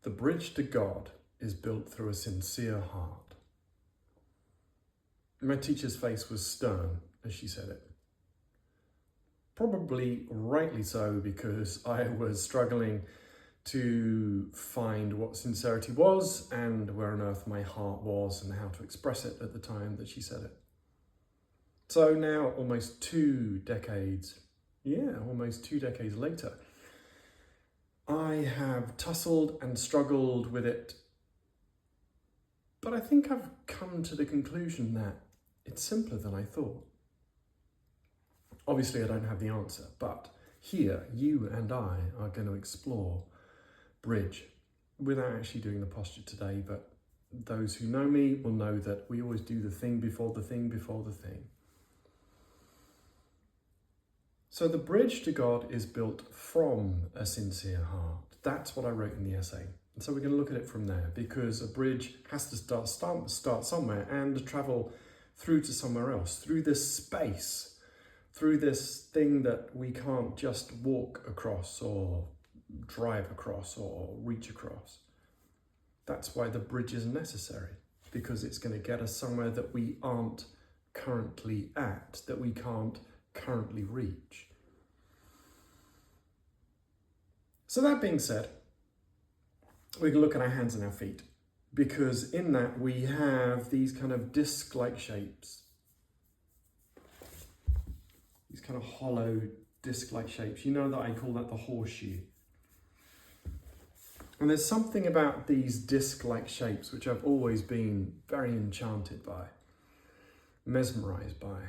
The bridge to God is built through a sincere heart. My teacher's face was stern as she said it. Probably rightly so, because I was struggling to find what sincerity was and where on earth my heart was and how to express it at the time that she said it. So now, almost 2 decades later, I have tussled and struggled with it, but I think I've come to the conclusion that it's simpler than I thought. Obviously, I don't have the answer, but here, you and I are going to explore bridge without actually doing the posture today, but those who know me will know that we always do the thing before the thing before the thing. So the bridge to God is built from a sincere heart. That's what I wrote in the essay. And so we're going to look at it from there, because a bridge has to start somewhere and travel through to somewhere else, through this space, through this thing that we can't just walk across or drive across or reach across. That's why the bridge is necessary, because it's going to get us somewhere that we aren't currently at, that we can't currently reach. So that being said, we can look at our hands and our feet, because in that we have these kind of disc-like shapes, these kind of hollow disc-like shapes. You know that I call that the horseshoe. And there's something about these disc-like shapes which I've always been very enchanted by, mesmerized by.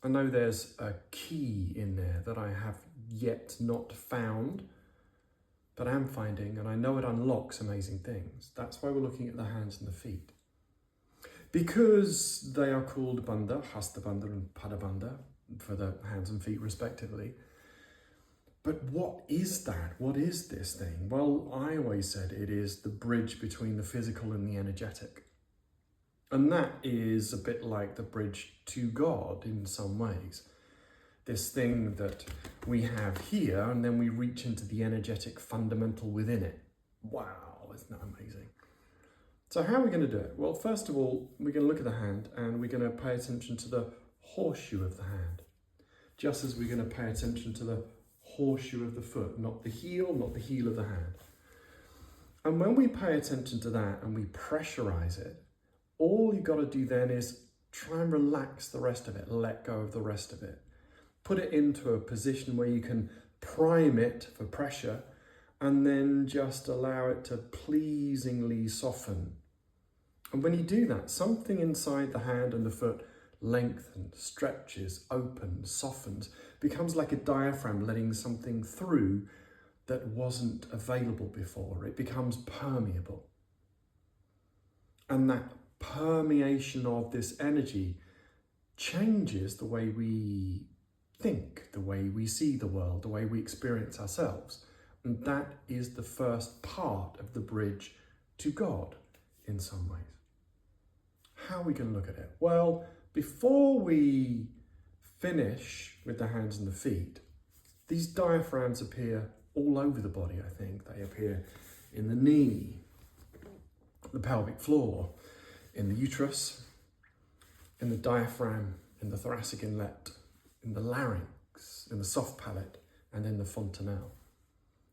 I know there's a key in there that I have yet not found, but I am finding, and I know it unlocks amazing things. That's why we're looking at the hands and the feet. Because they are called bandha, hasta bandha and pada bandha, for the hands and feet respectively. But what is that? What is this thing? Well, I always said it is the bridge between the physical and the energetic. And that is a bit like the bridge to God in some ways. This thing that we have here, and then we reach into the energetic fundamental within it. Wow, isn't that amazing? So how are we going to do it? Well, first of all, we're going to look at the hand and we're going to pay attention to the horseshoe of the hand. Just as we're going to pay attention to the horseshoe of the foot, not the heel of the hand. And when we pay attention to that and we pressurize it, all you've got to do then is try and relax the rest of it, let go of the rest of it. Put it into a position where you can prime it for pressure and then just allow it to pleasingly soften. And when you do that, something inside the hand and the foot lengthens, stretches, opens, softens, becomes like a diaphragm letting something through that wasn't available before. It becomes permeable. And that permeation of this energy changes the way we think, the way we see the world, the way we experience ourselves. And that is the first part of the bridge to God in some ways. How are we going to look at it? Well, before we finish with the hands and the feet, these diaphragms appear all over the body, I think. They appear in the knee, the pelvic floor, in the uterus, in the diaphragm, in the thoracic inlet, in the larynx, in the soft palate, and in the fontanelle.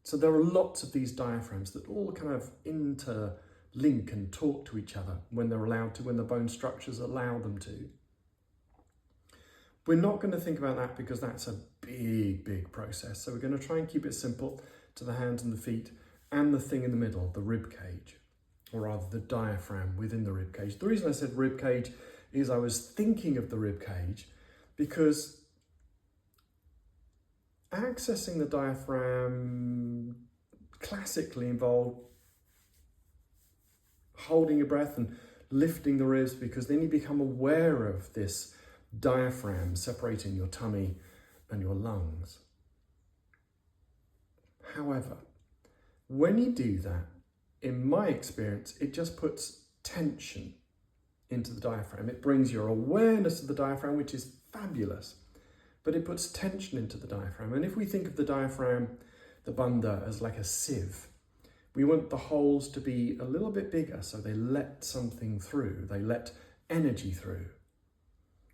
So there are lots of these diaphragms that all kind of interlink and talk to each other when they're allowed to, when the bone structures allow them to. We're not going to think about that because that's a big, big process. So we're going to try and keep it simple to the hands and the feet and the thing in the middle, the rib cage, or rather the diaphragm within the rib cage. The reason I said rib cage is I was thinking of the rib cage because accessing the diaphragm classically involved holding your breath and lifting the ribs, because then you become aware of this diaphragm separating your tummy and your lungs. However, when you do that, in my experience, it just puts tension into the diaphragm. It brings your awareness of the diaphragm, which is fabulous, but it puts tension into the diaphragm. And if we think of the diaphragm, the bandha, as like a sieve, We want the holes to be a little bit bigger so they let something through, they let energy through.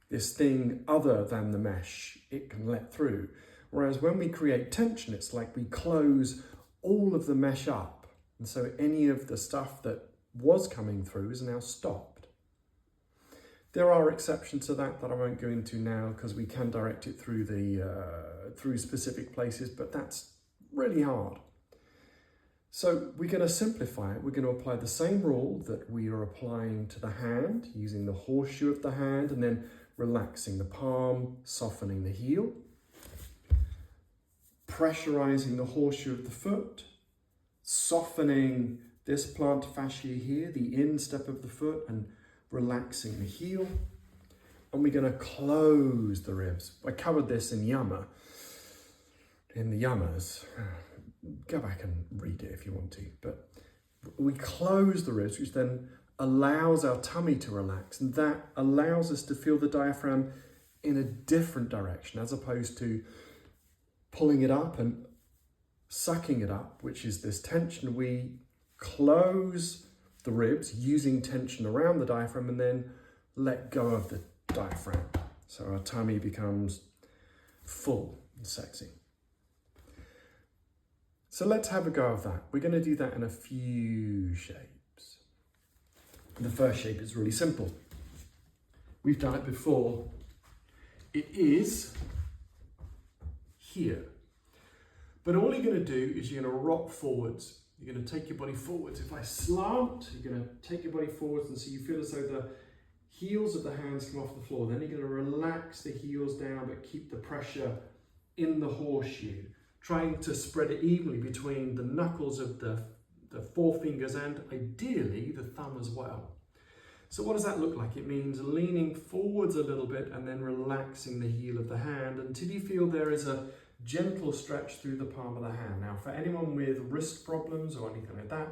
This thing other than the mesh, it can let through. Whereas when we create tension, it's like we close all of the mesh up. And so any of the stuff that was coming through is now stopped. There are exceptions to that I won't go into now because we can direct it through through specific places, but that's really hard. So we're going to simplify it. We're going to apply the same rule that we are applying to the hand, using the horseshoe of the hand and then relaxing the palm, softening the heel, pressurizing the horseshoe of the foot, softening this plantar fascia here, the instep of the foot, and relaxing the heel. And we're going to close the ribs. I covered this in the yamas. Go back and read it if you want to. But we close the ribs, which then allows our tummy to relax. And that allows us to feel the diaphragm in a different direction, as opposed to pulling it up and sucking it up, which is this tension. We close the ribs using tension around the diaphragm and then let go of the diaphragm. So our tummy becomes full and sexy. So let's have a go of that. We're going to do that in a few shapes. The first shape is really simple. We've done it before. It is here. But all you're going to do is you're going to rock forwards. You're going to take your body forwards. If I slant, you're going to take your body forwards, and so you feel as though the heels of the hands come off the floor. Then you're going to relax the heels down, but keep the pressure in the horseshoe, trying to spread it evenly between the knuckles of the forefingers and ideally the thumb as well. So what does that look like? It means leaning forwards a little bit and then relaxing the heel of the hand until you feel there is a gentle stretch through the palm of the hand. Now, for anyone with wrist problems or anything like that,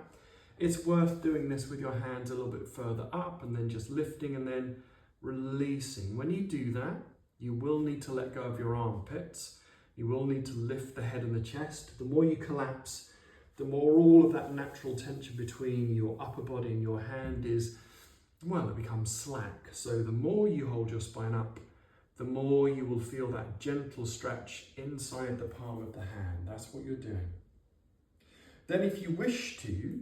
it's worth doing this with your hands a little bit further up and then just lifting and then releasing. When you do that, you will need to let go of your armpits. You will need to lift the head and the chest. The more you collapse, the more all of that natural tension between your upper body and your hand is, well, it becomes slack. So the more you hold your spine up, the more you will feel that gentle stretch inside the palm of the hand. That's what you're doing. Then if you wish to,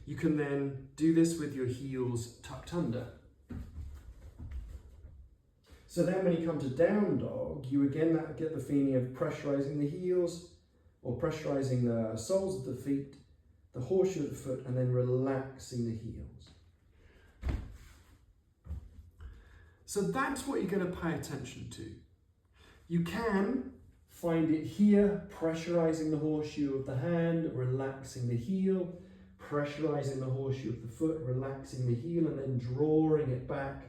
you can then do this with your heels tucked under. So then when you come to down dog, you again get the feeling of pressurizing the heels or pressurizing the soles of the feet, the horseshoe of the foot, and then relaxing the heels. So that's what you're going to pay attention to. You can find it here, pressurizing the horseshoe of the hand, relaxing the heel, pressurizing the horseshoe of the foot, relaxing the heel, and then drawing it back,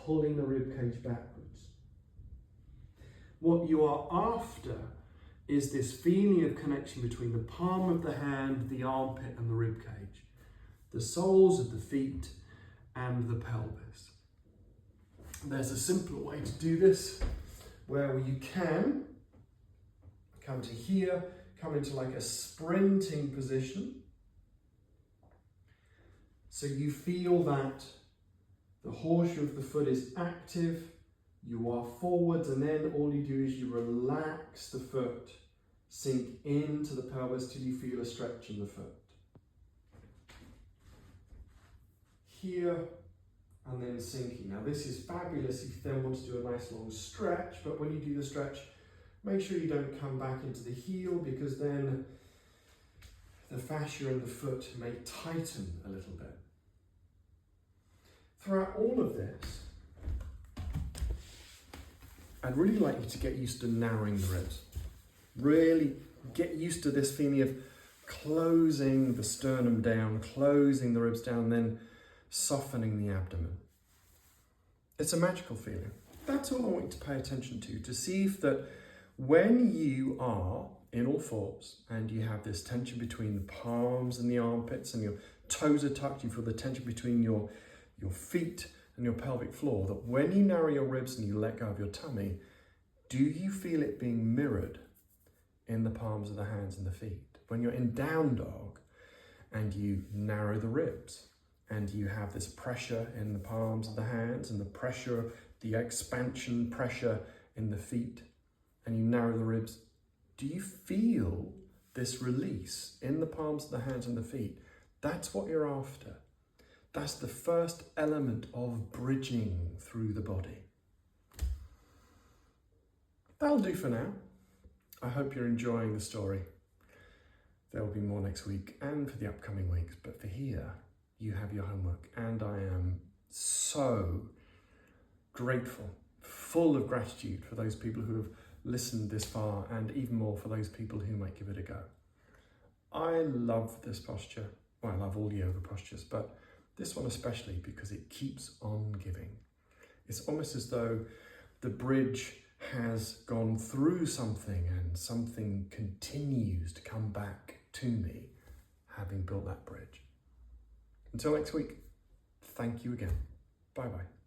pulling the rib cage backwards. What you are after is this feeling of connection between the palm of the hand, the armpit, and the rib cage, the soles of the feet, and the pelvis. There's a simpler way to do this, where you can come to here, come into like a sprinting position. So you feel that the horseshoe of the foot is active, you are forwards, and then all you do is you relax the foot, sink into the pelvis till you feel a stretch in the foot. Here, and then sinking. Now this is fabulous if you then want to do a nice long stretch, but when you do the stretch, make sure you don't come back into the heel, because then the fascia in the foot may tighten a little bit. Throughout all of this, I'd really like you to get used to narrowing the ribs. Really get used to this feeling of closing the sternum down, closing the ribs down, then softening the abdomen. It's a magical feeling. That's all I want you to pay attention to see if that when you are in all fours and you have this tension between the palms and the armpits and your toes are tucked, you feel the tension between your feet and your pelvic floor, that when you narrow your ribs and you let go of your tummy, do you feel it being mirrored in the palms of the hands and the feet? When you're in down dog and you narrow the ribs, and you have this pressure in the palms of the hands and the pressure, the expansion pressure in the feet, and you narrow the ribs. Do you feel this release in the palms of the hands and the feet? That's what you're after. That's the first element of bridging through the body. That'll do for now. I hope you're enjoying the story. There will be more next week and for the upcoming weeks, but for here, you have your homework, and I am so grateful, full of gratitude for those people who have listened this far, and even more for those people who might give it a go. I love this posture. Well, I love all yoga postures, but this one especially because it keeps on giving. It's almost as though the bridge has gone through something and something continues to come back to me, having built that bridge. Until next week, thank you again. Bye-bye.